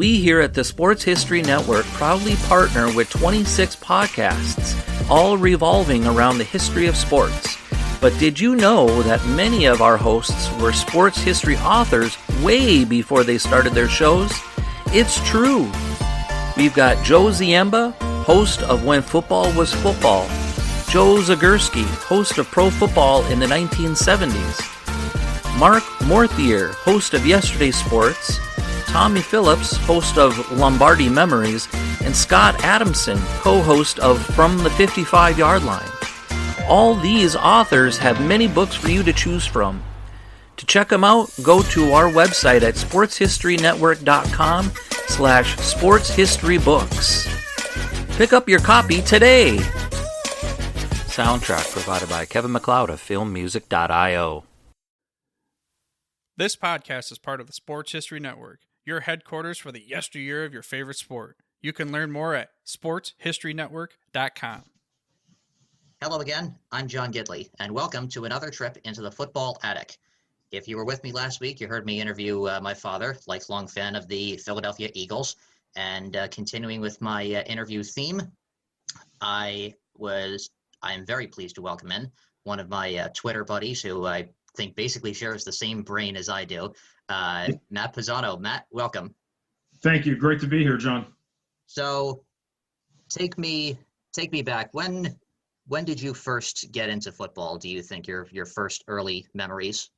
We here at the Sports History Network proudly partner with 26 podcasts, all revolving around the history of sports. But did you know that many of our hosts were sports history authors way before they started their shows? It's true. We've got Joe Ziemba, host of When Football Was Football, Joe Zagurski, host of Pro Football in the 1970s, Mark Morthier, host of Yesterday's Sports, Tommy Phillips, host of Lombardi Memories, and Scott Adamson, co-host of From the 55-Yard Line. All these authors have many books for you to choose from. To check them out, go to our website at sportshistorynetwork.com/sportshistorybooks. Pick up your copy today. Soundtrack provided by Kevin MacLeod of filmmusic.io. This podcast is part of the Sports History Network, your headquarters for the yesteryear of your favorite sport. You can learn more at sportshistorynetwork.com. Hello again, I'm John Gidley, and welcome to another trip into the football attic. If you were with me last week, you heard me interview my father, lifelong fan of the Philadelphia Eagles, and continuing with my interview theme, I am very pleased to welcome in one of my Twitter buddies who I think basically shares the same brain as I do, Matt Pisano. Matt, welcome. Thank you. Great to be here, John. So take me back. When did you first get into football? Do you think your first early memories?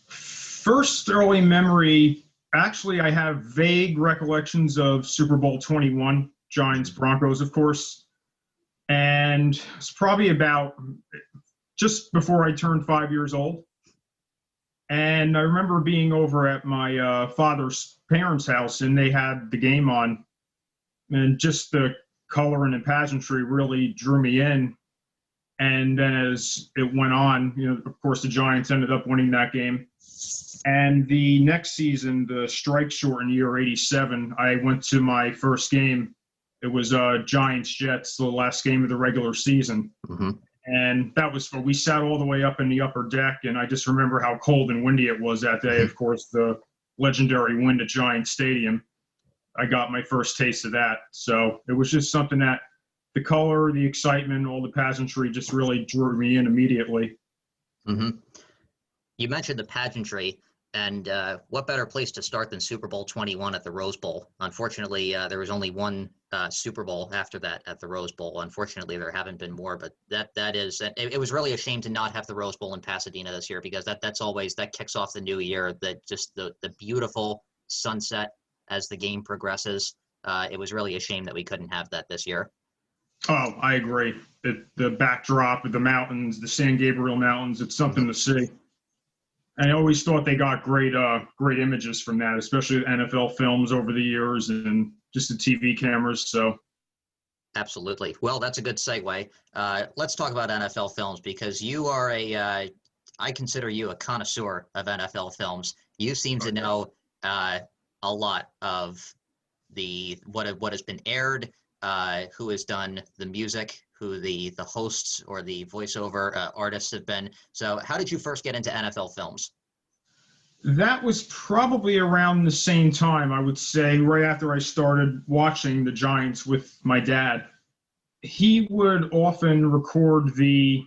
First early memory, actually, I have vague recollections of Super Bowl 21, Giants Broncos, of course. And it's probably about just before I turned 5 years old. And I remember being over at my father's parents' house, and they had the game on. And just the color and the pageantry really drew me in. And then as it went on, of course, the Giants ended up winning that game. And the next season, the strike-shortened year, 87, I went to my first game. It was Giants-Jets, the last game of the regular season. Mm-hmm. And that was we sat all the way up in the upper deck, and I just remember how cold and windy it was that day. Of course, the legendary wind at Giant Stadium. I got my first taste of that. So it was just something that the color, the excitement, all the pageantry just really drew me in immediately. Mm-hmm. You mentioned the pageantry, and what better place to start than Super Bowl 21 at the Rose Bowl? Unfortunately, there was only one Super Bowl after that at the Rose Bowl. Unfortunately, there haven't been more, but that is it was really a shame to not have the Rose Bowl in Pasadena this year, because that kicks off the new year. That just the beautiful sunset as the game progresses. It was really a shame that we couldn't have that this year. Oh, I agree. The backdrop of the mountains, the San Gabriel Mountains, it's something to see. And I always thought they got great images from that, especially NFL films over the years and just the TV cameras. So, absolutely. Well, that's a good segue. Let's talk about NFL films, because you are I consider you a connoisseur of NFL films. You seem to know a lot of what has been aired, who has done the music, who the hosts or the voiceover artists have been. So how did you first get into NFL films? That was probably around the same time, I would say, right after I started watching the Giants with my dad. He would often record the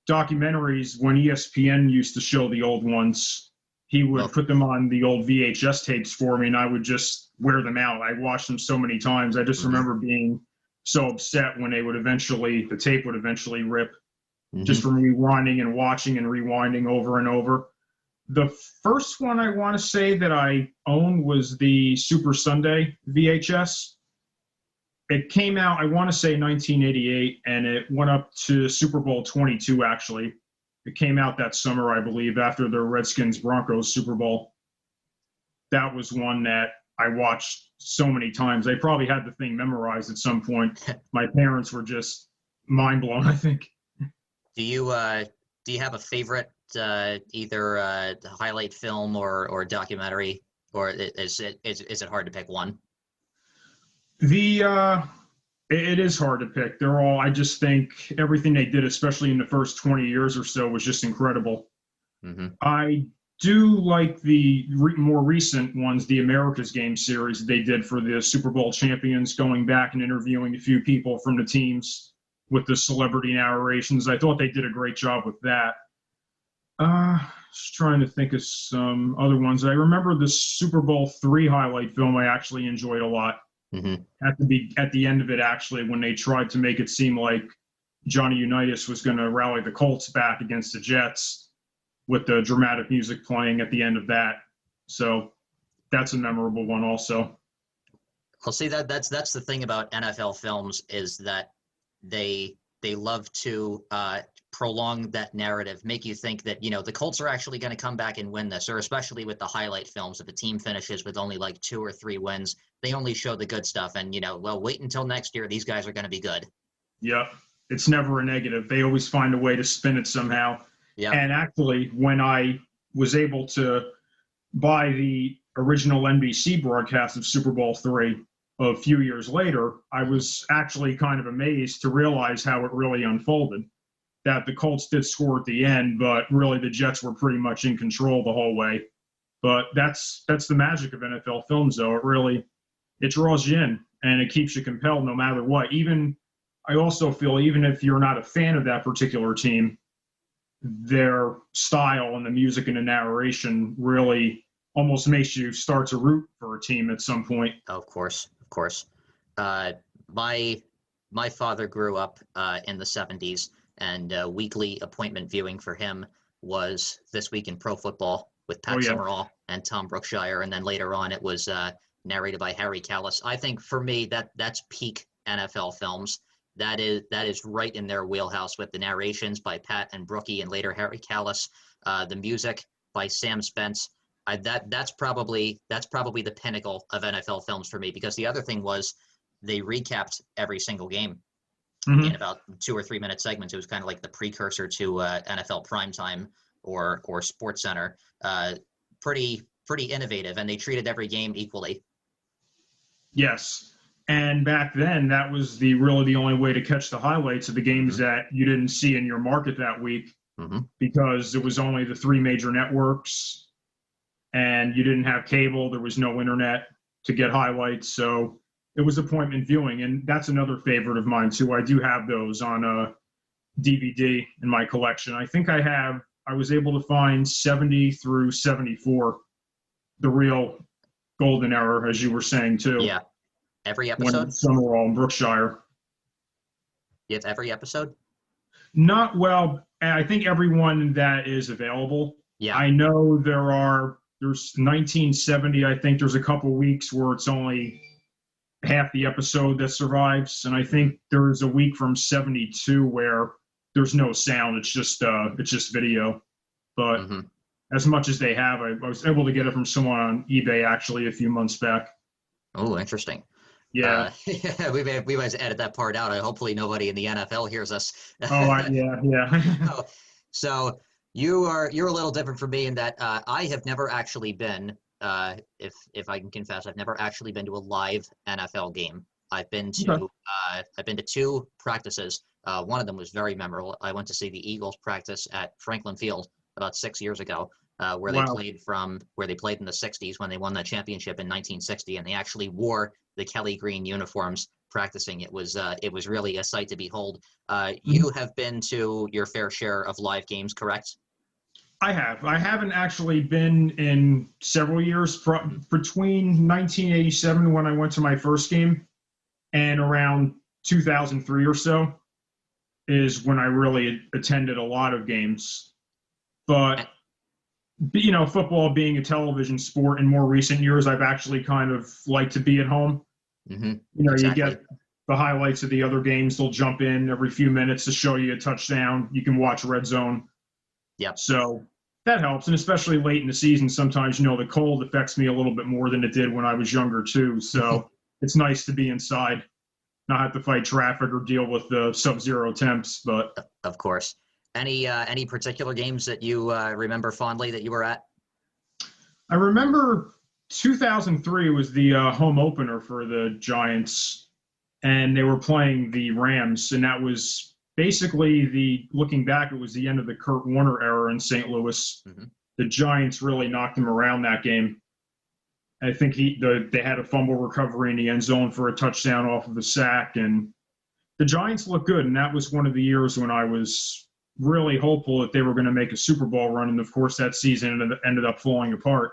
documentaries when ESPN used to show the old ones. He would put them on the old VHS tapes for me, and I would just wear them out. I watched them so many times. I just remember being so upset when the tape would eventually rip, just from rewinding and watching and rewinding over and over. The first one I want to say that I owned was the Super Sunday VHS. It came out, I want to say 1988, and it went up to Super Bowl 22, actually. It came out that summer, I believe, after the Redskins-Broncos Super Bowl. That was one that I watched so many times. I probably had the thing memorized at some point. My parents were just mind blown, I think. Do you have a favorite either highlight film or documentary, or is it hard to pick one? It is hard to pick. They're all, I just think everything they did, especially in the first 20 years or so, was just incredible. Mm-hmm. I do like the more recent ones, the America's Game series they did for the Super Bowl champions, going back and interviewing a few people from the teams with the celebrity narrations. I thought they did a great job with that. Just trying to think of some other ones. I remember the Super Bowl III highlight film I actually enjoyed a lot. Mm-hmm. At the end of it, actually, when they tried to make it seem like Johnny Unitas was going to rally the Colts back against the Jets, with the dramatic music playing at the end of that. So that's a memorable one also. Well, see, that's the thing about NFL films, is that they love to prolong that narrative, make you think that, the Colts are actually going to come back and win this, or especially with the highlight films, if a team finishes with only like 2 or 3 wins, they only show the good stuff. And, well, wait until next year. These guys are going to be good. Yep. It's never a negative. They always find a way to spin it somehow. Yeah. And actually, when I was able to buy the original NBC broadcast of Super Bowl III a few years later, I was actually kind of amazed to realize how it really unfolded. That the Colts did score at the end, but really the Jets were pretty much in control the whole way. But that's the magic of NFL films, though. It draws you in, and it keeps you compelled no matter what. I also feel even if you're not a fan of that particular team, their style and the music and the narration really almost makes you start to root for a team at some point. Of course. My father grew up in the 70s, and weekly appointment viewing for him was This Week in Pro Football with Pat Summerall and Tom Brookshire, and then later on it was narrated by Harry Callis. I think for me that's peak NFL films. That is right in their wheelhouse, with the narrations by Pat and Brookie and later Harry Callis, the music by Sam Spence. That's probably the pinnacle of NFL films for me, because the other thing was they recapped every single game in about 2 or 3 minute segments. It was kind of like the precursor to NFL Primetime or Sports Center. Pretty innovative, and they treated every game equally. Yes. And back then, that was really the only way to catch the highlights of the games that you didn't see in your market that week, because it was only the 3 major networks, and you didn't have cable. There was no internet to get highlights. So it was appointment viewing. And that's another favorite of mine, too. I do have those on a DVD in my collection. I think I was able to find 70 through 74, the real golden era, as you were saying, too. Yeah. Every episode? Summerall and Brookshire. You have every episode? Not well. I think everyone that is available. Yeah. I know there's 1970. I think there's a couple weeks where it's only half the episode that survives, and I think there's a week from 72 where there's no sound. It's just video. But as much as they have, I was able to get it from someone on eBay actually a few months back. Oh, interesting. Yeah. We might edit that part out. Hopefully nobody in the NFL hears us. Yeah. So you're a little different from me in that I have never actually been, if I can confess, I've never actually been to a live NFL game. I've been to 2 practices. One of them was very memorable. I went to see the Eagles practice at Franklin Field about 6 years ago, where they played in the 60s when they won the championship in 1960, and they actually wore the Kelly green uniforms practicing. It was really a sight to behold. You have been to your fair share of live games, correct? I have. I haven't actually been in several years. Between 1987, when I went to my first game, and around 2003 or so is when I really attended a lot of games. But, football being a television sport, in more recent years, I've actually kind of liked to be at home. Exactly. You get the highlights of the other games. They'll jump in every few minutes to show you a touchdown. You can watch Red Zone. Yep. So that helps. And especially late in the season, sometimes, the cold affects me a little bit more than it did when I was younger, too. So it's nice to be inside, not have to fight traffic or deal with the sub-zero temps. But of course. Any particular games that you remember fondly that you were at? I remember 2003 was the home opener for the Giants, and they were playing the Rams, and that was basically looking back, it was the end of the Kurt Warner era in St. Louis. the Giants really knocked him around that game. I think they had a fumble recovery in the end zone for a touchdown off of a sack, and the Giants looked good. And that was one of the years when I was really hopeful that they were going to make a Super Bowl run. And of course, that season ended up falling apart.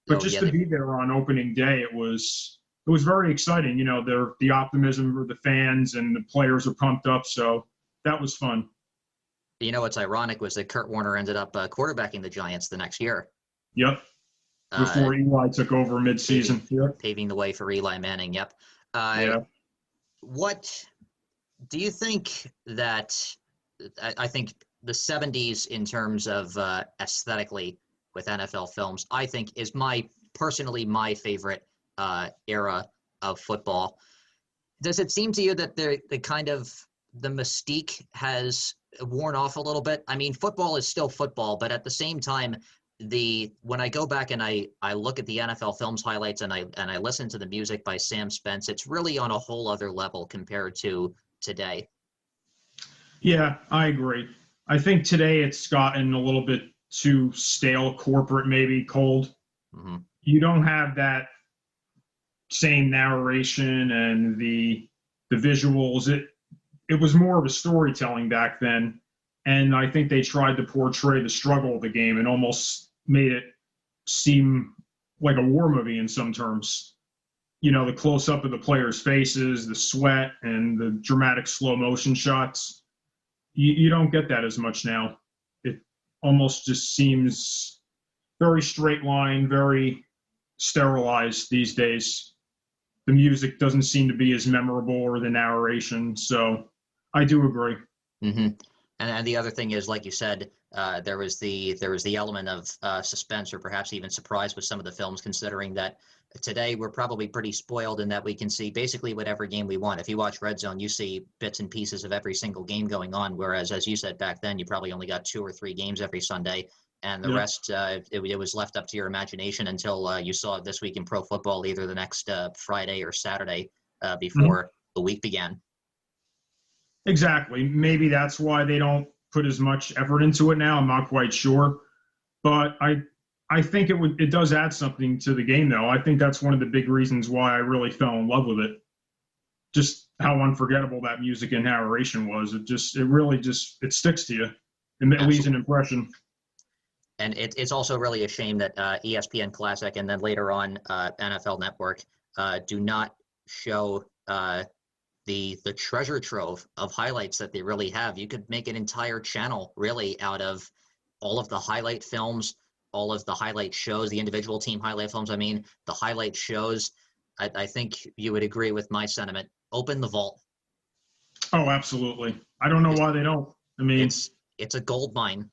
But just to be there on opening day, it was very exciting. You know, the optimism of the fans and the players are pumped up. So that was fun. You know, what's ironic was that Kurt Warner ended up quarterbacking the Giants the next year. Yep. Before Eli took over midseason. Paving the way for Eli Manning. Yep. Yeah. What do you think that I think the 70s in terms of aesthetically with NFL films, I think is personally my favorite era of football. Does it seem to you that the mystique has worn off a little bit? I mean, football is still football, but at the same time, when I go back and I look at the NFL films highlights and I listen to the music by Sam Spence, it's really on a whole other level compared to today. Yeah, I agree. I think today it's gotten a little bit too stale, corporate, maybe cold. Mm-hmm. You don't have that same narration and the visuals. It was more of a storytelling back then, and I think they tried to portray the struggle of the game and almost made it seem like a war movie in some terms. You know, the close-up of the players' faces, the sweat, and the dramatic slow-motion shots. You don't get that as much now. It almost just seems very straight line, very sterilized these days. The music doesn't seem to be as memorable, or the narration. So I do agree. Mm-hmm. And the other thing is, like you said, there was the element of suspense or perhaps even surprise with some of the films, considering that today we're probably pretty spoiled in that we can see basically whatever game we want. If you watch Red Zone, you see bits and pieces of every single game going on, whereas, as you said back then, you probably only got 2 or 3 games every Sunday, and the rest, it was left up to your imagination until you saw it This Week in Pro Football either the next Friday or Saturday before the week began. Exactly. Maybe that's why they don't put as much effort into it now. I'm not quite sure. But I think it does add something to the game, though. I think that's one of the big reasons why I really fell in love with it. Just how unforgettable that music and narration was. It really sticks to you. It leaves an impression. And it's also really a shame that ESPN Classic and then later on NFL Network do not show the treasure trove of highlights that they really have. You could make an entire channel really out of all of the highlight films, all of the highlight shows, the individual team highlight films. I mean, the highlight shows. I think you would agree with my sentiment. Open the vault. Oh, absolutely. I don't know why they don't. I mean, it's a gold mine.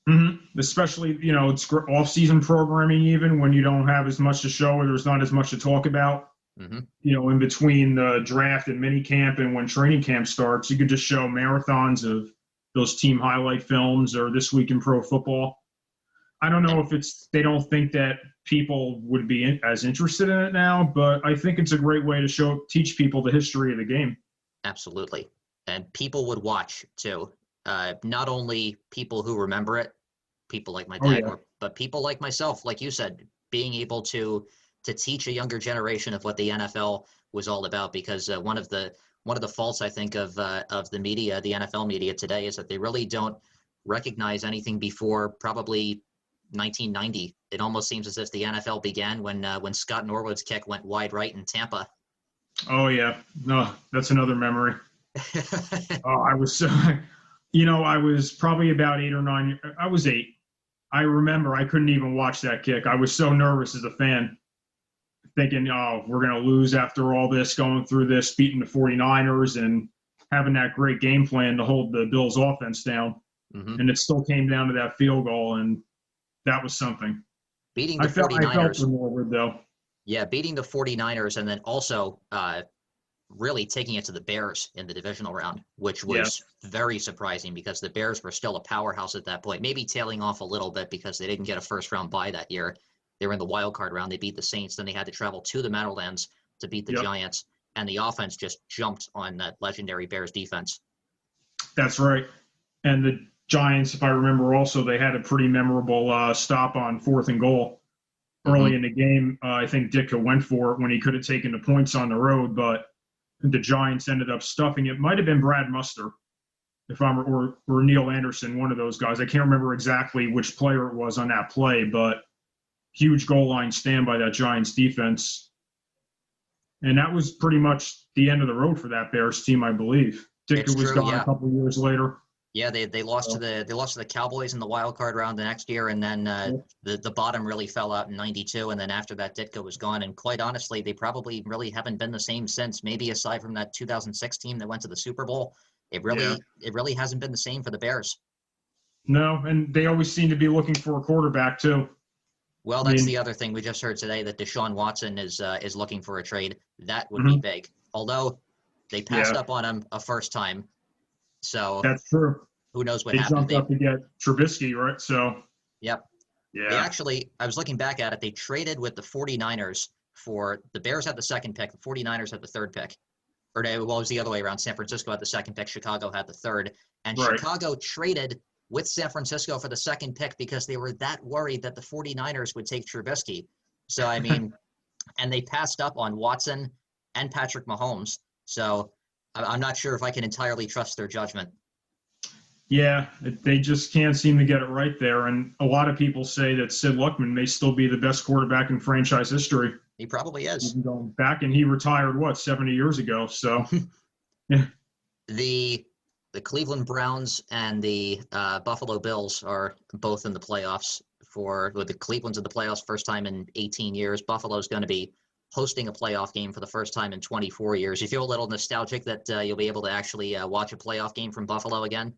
Mm-hmm. Especially, it's off-season programming, even when you don't have as much to show or there's not as much to talk about. Mm-hmm. In between the draft and mini camp and when training camp starts, you could just show marathons of those team highlight films or This Week in Pro Football. I don't know if they don't think that people would be as interested in it now, but I think it's a great way to teach people the history of the game. Absolutely. And people would watch too. Not only people who remember it, people like my dad, but people like myself, like you said, being able to teach a younger generation of what the NFL was all about. Because one of the faults I think of the media, the NFL media today, is that they really don't recognize anything before probably 1990. It almost seems as if the NFL began when Scott Norwood's kick went wide right in Tampa. Oh yeah, no, that's another memory. I was, I was probably about 8 or 9. I was 8. I remember I couldn't even watch that kick. I was so nervous as a fan, thinking, oh, we're going to lose after all this, going through this, beating the 49ers and having that great game plan to hold the Bills offense down. Mm-hmm. And it still came down to that field goal, and that was something. Beating the 49ers. I felt for Norwood, though. Yeah, beating the 49ers and then also really taking it to the Bears in the divisional round, which was very surprising because the Bears were still a powerhouse at that point, maybe tailing off a little bit because they didn't get a first-round bye that year. They were in the wild card round. They beat the Saints. Then they had to travel to the Meadowlands to beat the Giants. And the offense just jumped on that legendary Bears defense. That's right. And Giants, if I remember, also they had a pretty memorable stop on 4th and goal early in the game. I think Ditka went for it when he could have taken the points on the road, but the Giants ended up stuffing it. Might have been Brad Muster, or Neil Anderson, one of those guys. I can't remember exactly which player it was on that play, but huge goal line stand by that Giants defense. And that was pretty much the end of the road for that Bears team, I believe. Ditka was gone a couple of years later. Yeah, they lost to the Cowboys in the wild card round the next year, and then the bottom really fell out in '92, and then after that, Ditka was gone. And quite honestly, they probably really haven't been the same since. Maybe aside from that 2006 team that went to the Super Bowl, it really hasn't been the same for the Bears. No, and they always seem to be looking for a quarterback too. Well, that's the other thing we just heard today, that Deshaun Watson is looking for a trade. That would be big. Although they passed up on him a first time. So that's true. Who knows what happened? They jumped up to get Trubisky, right? So. Yep. Yeah. They actually, I was looking back at it, they traded with the 49ers for, the Bears had the second pick, the 49ers had the third pick. Or it was the other way around. San Francisco had the second pick, Chicago had the third. And Chicago traded with San Francisco for the second pick because they were that worried that the 49ers would take Trubisky. So, I mean, and they passed up on Watson and Patrick Mahomes. So I'm not sure if I can entirely trust their judgment. Yeah, they just can't seem to get it right there. And a lot of people say that Sid Luckman may still be the best quarterback in franchise history. He probably is. Going back, and he retired, 70 years ago? So, yeah. The Cleveland Browns and the Buffalo Bills are both in the playoffs the Cleveland's in the playoffs first time in 18 years. Buffalo's going to be hosting a playoff game for the first time in 24 years. You feel a little nostalgic that you'll be able to actually watch a playoff game from Buffalo again?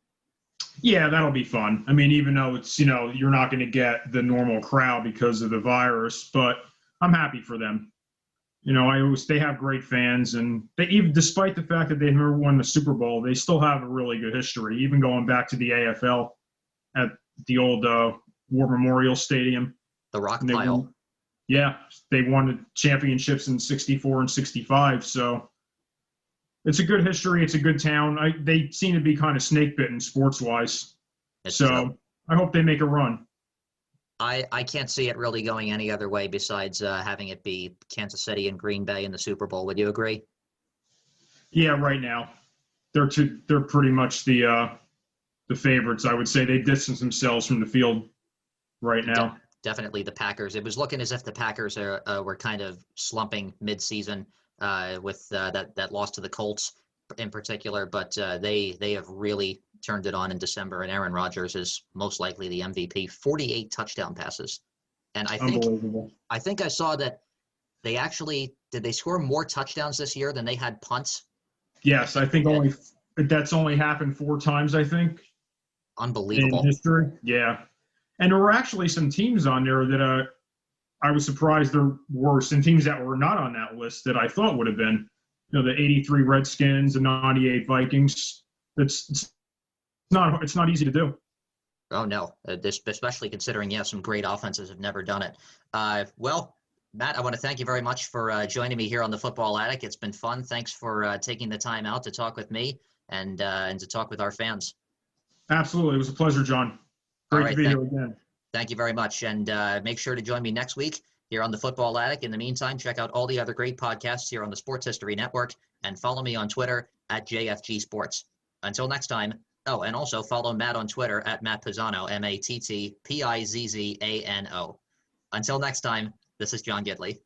Yeah, that'll be fun. I mean, even though it's, you're not going to get the normal crowd because of the virus, but I'm happy for them. They have great fans, and they, even despite the fact that they've never won the Super Bowl, they still have a really good history, even going back to the AFL at the old War Memorial Stadium. The Rock Pile. They won the championships in 64 and 65, so it's a good history. It's a good town. They seem to be kind of snake-bitten sports-wise, so I hope they make a run. I can't see it really going any other way besides having it be Kansas City and Green Bay in the Super Bowl. Would you agree? Yeah, right now. They're pretty much the favorites, I would say. They distance themselves from the field right now. Definitely the Packers. It was looking as if the Packers were kind of slumping mid-season with that loss to the Colts in particular, but they have really turned it on in December, and Aaron Rodgers is most likely the MVP. 48 touchdown passes, and I think I saw that did they score more touchdowns this year than they had punts? Yes, I think that's only happened 4 times. I think. Unbelievable. In history, yeah. And there were actually some teams on there that I was surprised there were some teams that were not on that list that I thought would have been. The 83 Redskins, the 98 Vikings. It's not easy to do. Oh, no. Especially considering, some great offenses have never done it. Well, Matt, I want to thank you very much for joining me here on the Football Attic. It's been fun. Thanks for taking the time out to talk with me and to talk with our fans. Absolutely. It was a pleasure, John. Great to be here again. Thank you very much. And make sure to join me next week here on the Football Attic. In the meantime, check out all the other great podcasts here on the Sports History Network and follow me on Twitter at JFG Sports. Until next time. Oh, and also follow Matt on Twitter at Matt Pizzano, MattPizzano. Until next time, this is John Gidley.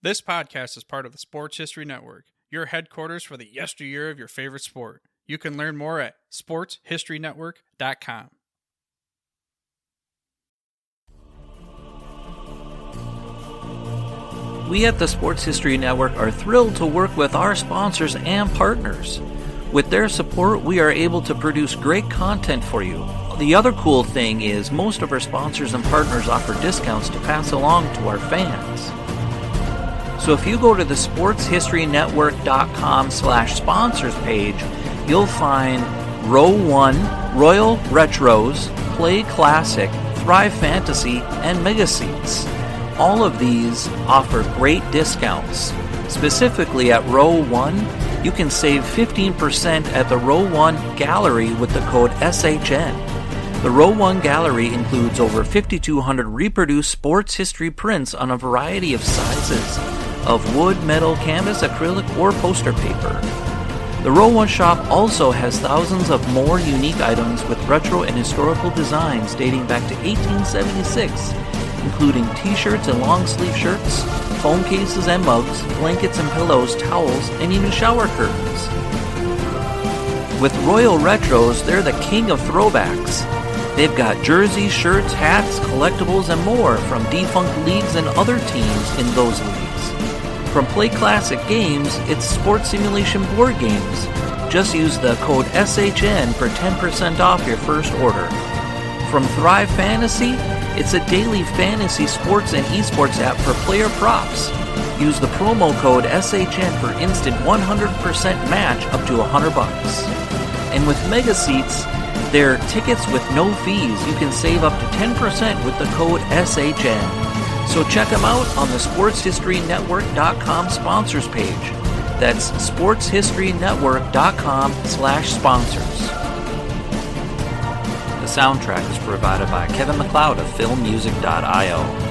This podcast is part of the Sports History Network, your headquarters for the yesteryear of your favorite sport. You can learn more at sportshistorynetwork.com. We at the Sports History Network are thrilled to work with our sponsors and partners. With their support, we are able to produce great content for you. The other cool thing is most of our sponsors and partners offer discounts to pass along to our fans. So if you go to the sportshistorynetwork.com/sponsors page, you'll find Row 1, Royal Retros, Play Classic, Thrive Fantasy, and Mega Seats. All of these offer great discounts. Specifically at Row 1, you can save 15% at the Row 1 Gallery with the code SHN. The Row 1 Gallery includes over 5,200 reproduced sports history prints on a variety of sizes of wood, metal, canvas, acrylic, or poster paper. The Row 1 shop also has thousands of more unique items with retro and historical designs dating back to 1876, including t-shirts and long-sleeve shirts, phone cases and mugs, blankets and pillows, towels, and even shower curtains. With Royal Retros, they're the king of throwbacks. They've got jerseys, shirts, hats, collectibles, and more from defunct leagues and other teams in those leagues. From Play Classic Games, it's sports simulation board games. Just use the code SHN for 10% off your first order. From Thrive Fantasy, it's a daily fantasy sports and esports app for player props. Use the promo code SHN for instant 100% match up to $100. And with Mega Seats, they're tickets with no fees. You can save up to 10% with the code SHN. So check them out on the sportshistorynetwork.com sponsors page. That's sportshistorynetwork.com/sponsors. The soundtrack is provided by Kevin MacLeod of filmmusic.io.